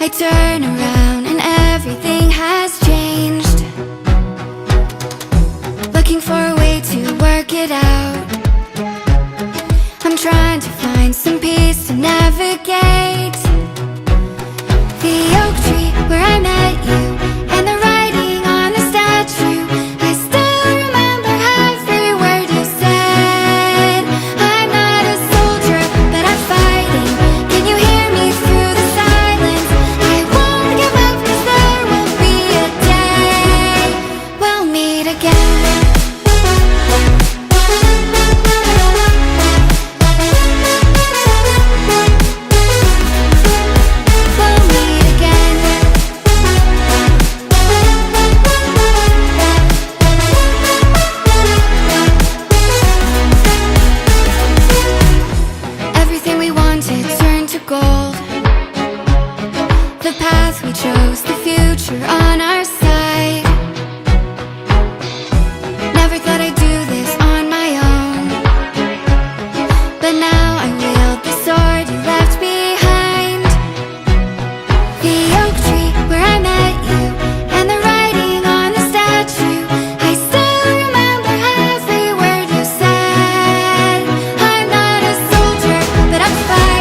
I turn around and everything has changed. Looking for a way to work it out. I'm trying to find some peace to navigate. The oak tree where I met you, and the writing on the statue. I still remember every word you said. I'm not a soldier, but I'm fighting. Can you hear me through the silence? I won't give up, 'cause there will be a day we'll meet again. Gold. The path we chose, the future on our side. Never thought I'd do this on my own, but now I wield the sword you left behind. The oak tree where I met you, and the writing on the statue. I still remember every word you said. I'm not a soldier, but I'm fighting.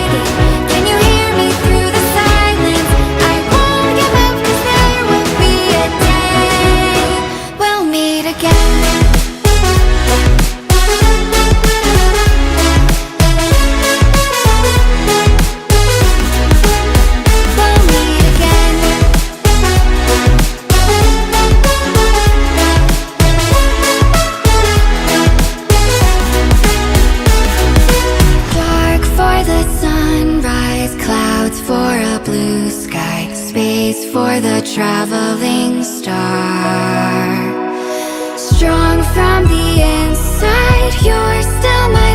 For a blue sky, space for the traveling star. Strong from the inside, you're still my